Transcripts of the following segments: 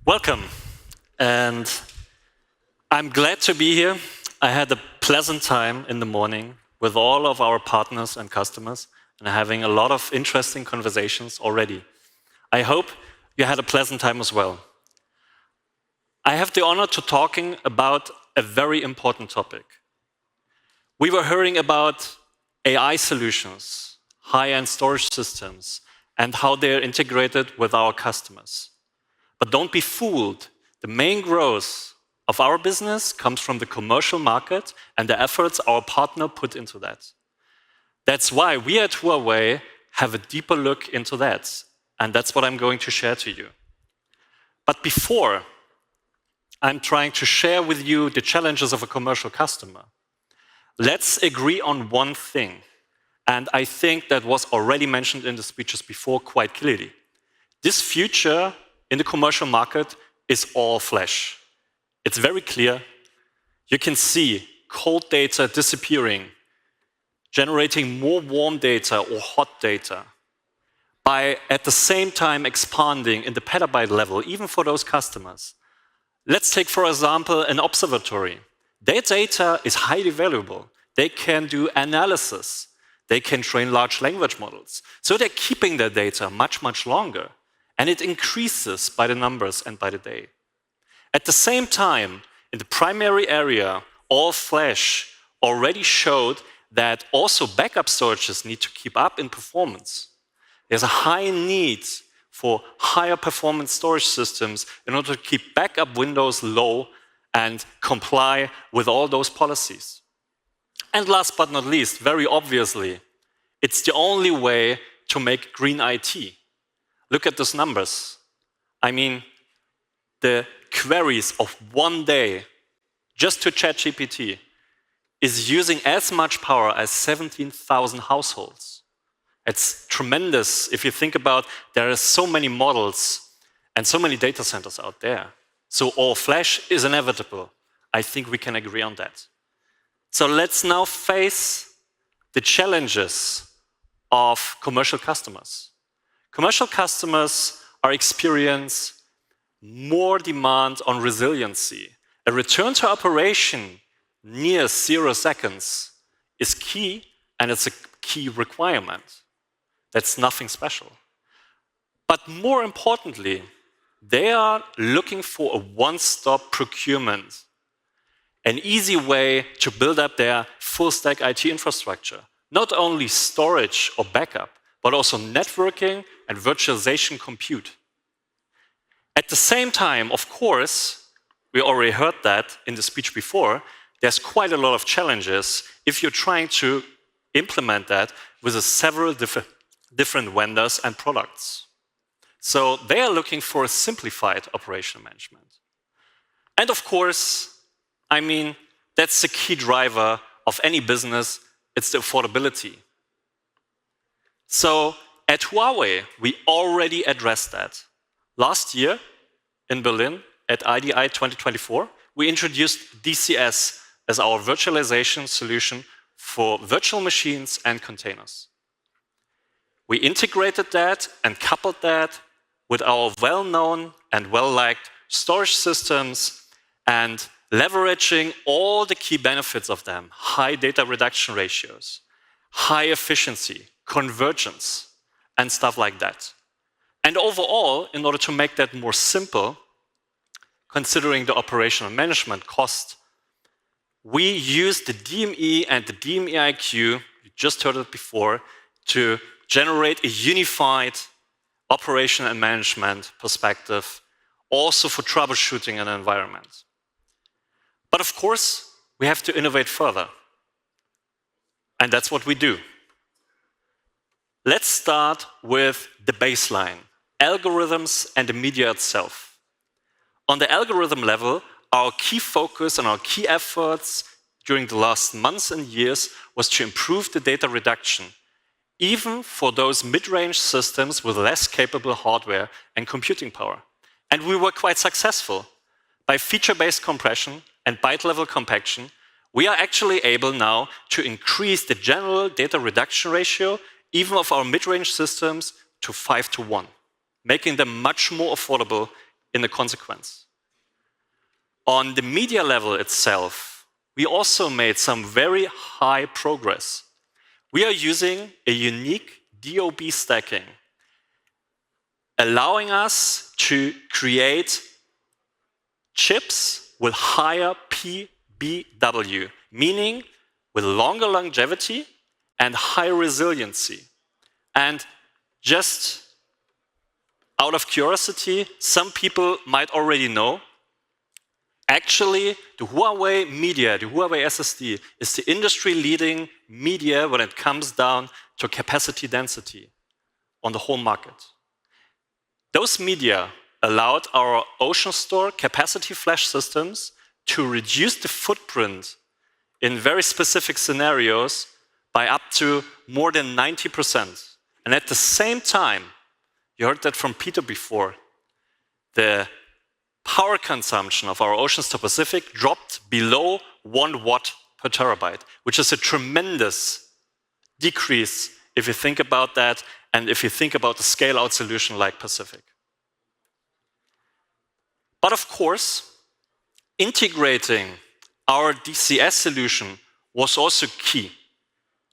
Welcome, and I'm glad to be here. I had a pleasant time in the morning with all of our partners and customers and having a lot of interesting conversations already. I hope you had a pleasant time as well. I have the honor to talking about a very important topic. We were hearing about AI solutions, high-end storage systems, and how they're integrated with our customers. But don't be fooled. The main growth of our business comes from the commercial market and the efforts our partner put into that. That's why we at Huawei have a deeper look into that. And that's what I'm going to share to you. But before I'm trying to share with you the challenges of a commercial customer, let's agree on one thing. And I think that was already mentioned in the speeches before quite clearly. This future in the commercial market is all flash. It's very clear. You can see cold data disappearing, generating more warm data or hot data, by at the same time expanding in the petabyte level, even for those customers. Let's take, for example, an observatory. Their data is highly valuable. They can do analysis. They can train large language models. So they're keeping their data much, much longer. And it increases by the numbers and by the day. At the same time, in the primary area, all flash already showed that also backup storages need to keep up in performance. There's a high need for higher performance storage systems in order to keep backup windows low and comply with all those policies. And last but not least, very obviously, it's the only way to make green IT. Look at those numbers. I mean, the queries of one day just to ChatGPT is using as much power as 17,000 households. It's tremendous if you think about there are so many models and so many data centers out there. So all flash is inevitable. I think we can agree on that. So let's now face the challenges of commercial customers. Commercial customers are experiencing more demand on resiliency. A return to operation near 0 seconds is key, and it's a key requirement. That's nothing special. But more importantly, they are looking for a one-stop procurement, an easy way to build up their full-stack IT infrastructure, not only storage or backup, but also networking and virtualization compute. At the same time, of course, we already heard that in the speech before, there's quite a lot of challenges if you're trying to implement that with several different vendors and products. So they are looking for a simplified operational management. And of course, I mean, that's the key driver of any business, it's the affordability. So at Huawei, we already addressed that. Last year in Berlin at IDI 2024, we introduced DCS as our virtualization solution for virtual machines and containers. We integrated that and coupled that with our well-known and well-liked storage systems and leveraging all the key benefits of them, high data reduction ratios, high efficiency, convergence, and stuff like that. And overall, in order to make that more simple, considering the operational management cost, we used the DME and the DME IQ, you just heard it before, to generate a unified operation and management perspective, also for troubleshooting an environment. But of course, we have to innovate further. And that's what we do. Let's start with the baseline, algorithms and the media itself. On the algorithm level, our key focus and our key efforts during the last months and years was to improve the data reduction, even for those mid-range systems with less capable hardware and computing power. And we were quite successful. By feature-based compression and byte-level compaction, we are actually able now to increase the general data reduction ratio, even of our mid-range systems, to 5:1, making them much more affordable in the consequence. On the media level itself, we also made some very high progress. We are using a unique DOB stacking, allowing us to create chips with higher PBW, meaning with longer longevity and high resiliency. And just out of curiosity, some people might already know, actually, the Huawei media, the Huawei SSD, is the industry-leading media when it comes down to capacity density on the whole market. Those media allowed our OceanStor capacity flash systems to reduce the footprint in very specific scenarios by up to more than 90%. And at the same time, you heard that from Peter before, the power consumption of our OceanStor Pacific dropped below 1 watt per terabyte, which is a tremendous decrease if you think about that and if you think about a scale-out solution like Pacific. But of course, integrating our DCS solution was also key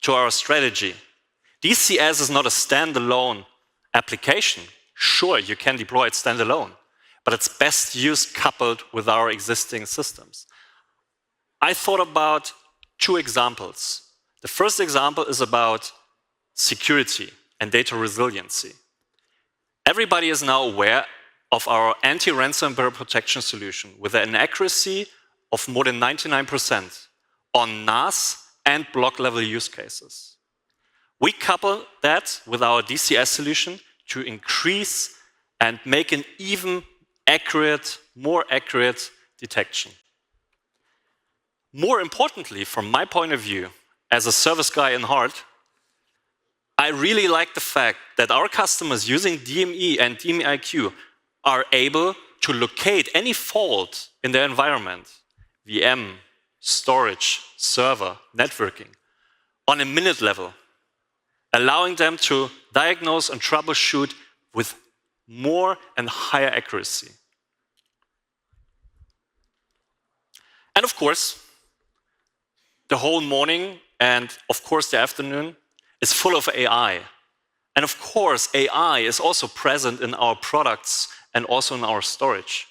to our strategy. DCS is not a standalone application. Sure, you can deploy it standalone, but it's best used coupled with our existing systems. I thought about 2 examples. The first example is about security and data resiliency. Everybody is now aware of our anti-ransomware protection solution with an accuracy of more than 99% on NAS and block-level use cases. We couple that with our DCS solution to increase and make an even more accurate detection. More importantly, from my point of view, as a service guy in heart, I really like the fact that our customers using DME and DMEIQ are able to locate any fault in their environment, VM, storage, server, networking, on a minute level, allowing them to diagnose and troubleshoot with more and higher accuracy. And of course, the whole morning and of course the afternoon is full of AI. And of course, AI is also present in our products and also in our storage.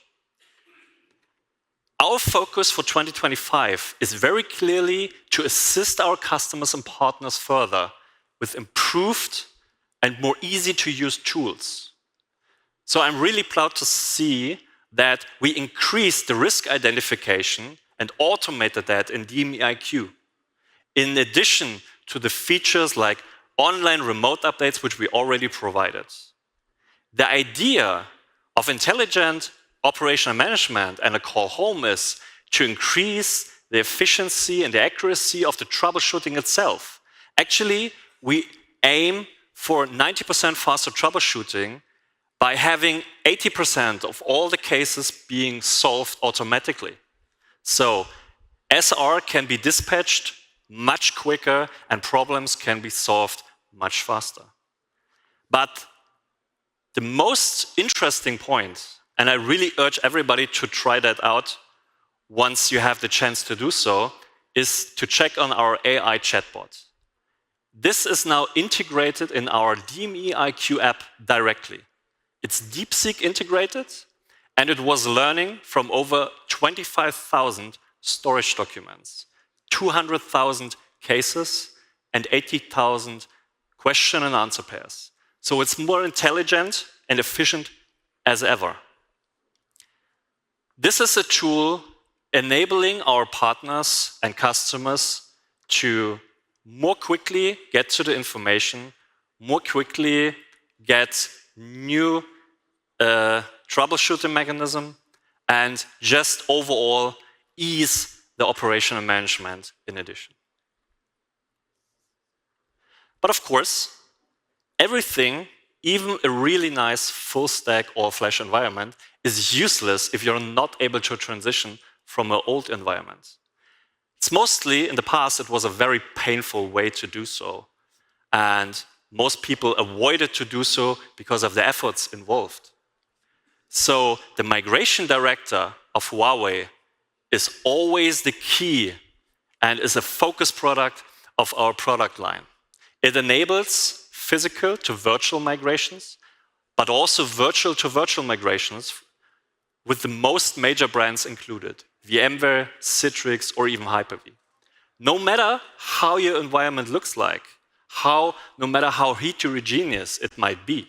Our focus for 2025 is very clearly to assist our customers and partners further with improved and more easy to use tools. So I'm really proud to see that we increased the risk identification and automated that in DMEIQ. In addition to the features like online remote updates, which we already provided. The idea of intelligent operational management and a call home is to increase the efficiency and the accuracy of the troubleshooting itself. Actually, we aim for 90% faster troubleshooting by having 80% of all the cases being solved automatically. So SR can be dispatched much quicker and problems can be solved much faster. But the most interesting point, and I really urge everybody to try that out once you have the chance to do so, is to check on our AI chatbot. This is now integrated in our DMEIQ app directly. It's DeepSeek integrated, and it was learning from over 25,000 storage documents, 200,000 cases, and 80,000 question and answer pairs. So it's more intelligent and efficient as ever. This is a tool enabling our partners and customers to more quickly get to the information, more quickly get new troubleshooting mechanism, and just overall ease the operational management in addition. But of course, everything, even a really nice full stack all-flash environment, is useless if you're not able to transition from an old environment. It's mostly, in the past, it was a very painful way to do so. And most people avoided to do so because of the efforts involved. So the migration director of Huawei is always the key and is a focus product of our product line. It enables physical to virtual migrations, but also virtual to virtual migrations with the most major brands included, VMware, Citrix, or even Hyper-V. No matter how your environment looks like, no matter how heterogeneous it might be,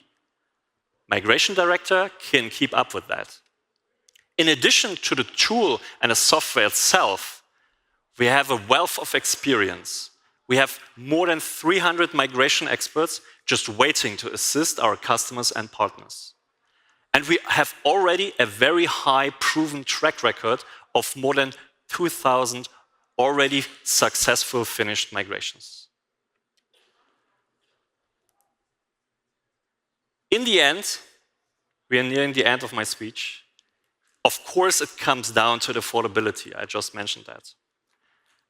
Migration Director can keep up with that. In addition to the tool and the software itself, we have a wealth of experience. We have more than 300 migration experts just waiting to assist our customers and partners. And we have already a very high proven track record of more than 2,000 already successful finished migrations. In the end, we are nearing the end of my speech. Of course, it comes down to the affordability. I just mentioned that.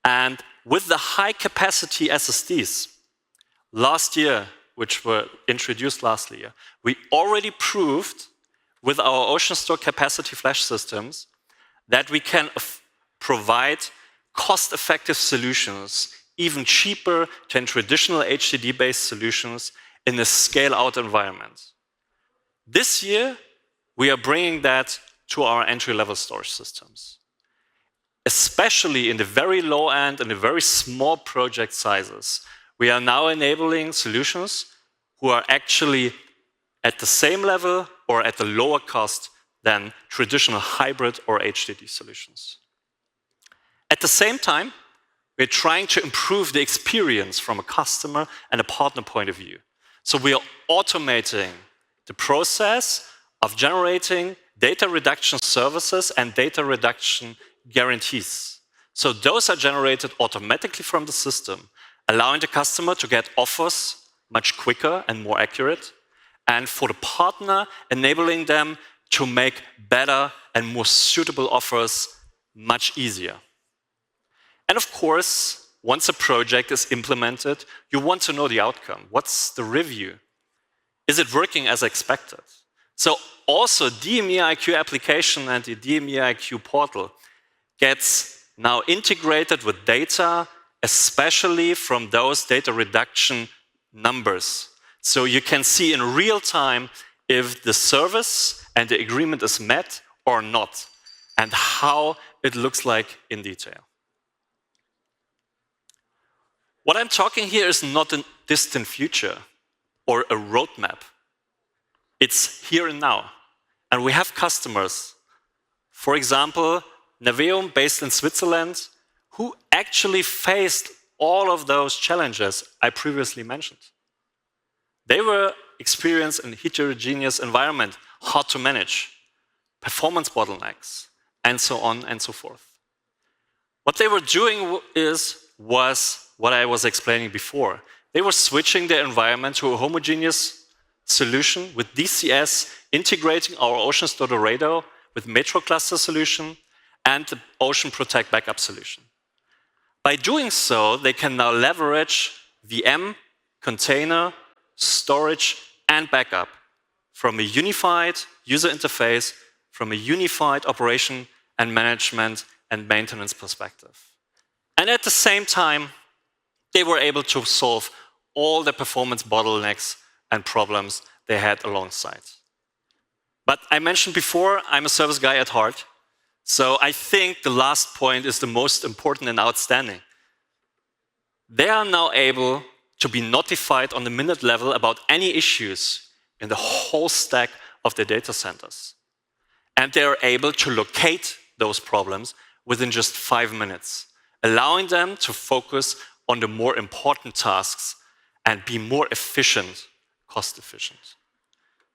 And with the high capacity SSDs, last year, which were introduced last year, we already proved with our Ocean Store capacity flash systems that we can provide cost-effective solutions, even cheaper than traditional HDD-based solutions in a scale-out environment. This year, we are bringing that to our entry-level storage systems. Especially in the very low end and the very small project sizes, we are now enabling solutions who are actually at the same level or at a lower cost than traditional hybrid or HDD solutions. At the same time, we're trying to improve the experience from a customer and a partner point of view. So we are automating the process of generating data reduction services and data reduction guarantees. So those are generated automatically from the system, allowing the customer to get offers much quicker and more accurate, and for the partner, enabling them to make better and more suitable offers much easier. And of course, once a project is implemented, you want to know the outcome. What's the review? Is it working as expected? So also DME-IQ application and the DME-IQ portal gets now integrated with data, especially from those data reduction numbers. So you can see in real time if the service and the agreement is met or not, and how it looks like in detail. What I'm talking here is not a distant future or a roadmap. It's here and now. And we have customers, for example, Naveum, based in Switzerland, who actually faced all of those challenges I previously mentioned. They were experienced in a heterogeneous environment, hard to manage, performance bottlenecks, and so on and so forth. What they were doing was what I was explaining before. They were switching their environment to a homogeneous solution with DCS, integrating our Ocean Store Laredo with Metro Cluster solution and the Ocean Protect backup solution. By doing so, they can now leverage VM, container, storage, and backup from a unified user interface, from a unified operation and management and maintenance perspective. And at the same time, they were able to solve all the performance bottlenecks and problems they had alongside. But I mentioned before, I'm a service guy at heart. So I think the last point is the most important and outstanding. They are now able to be notified on the minute level about any issues in the whole stack of the data centers. And they are able to locate those problems within just 5 minutes, allowing them to focus on the more important tasks and be more efficient, cost efficient.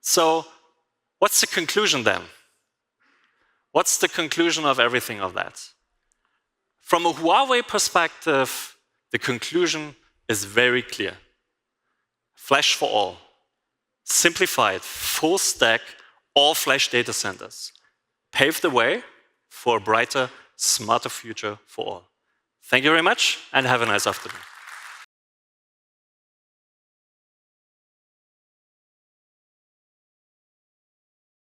So what's the conclusion then? What's the conclusion of everything of that? From a Huawei perspective, the conclusion is very clear. Flash4All, simplified, full stack, all flash data centers, paved the way for a brighter, smarter future for all. Thank you very much, and have a nice afternoon.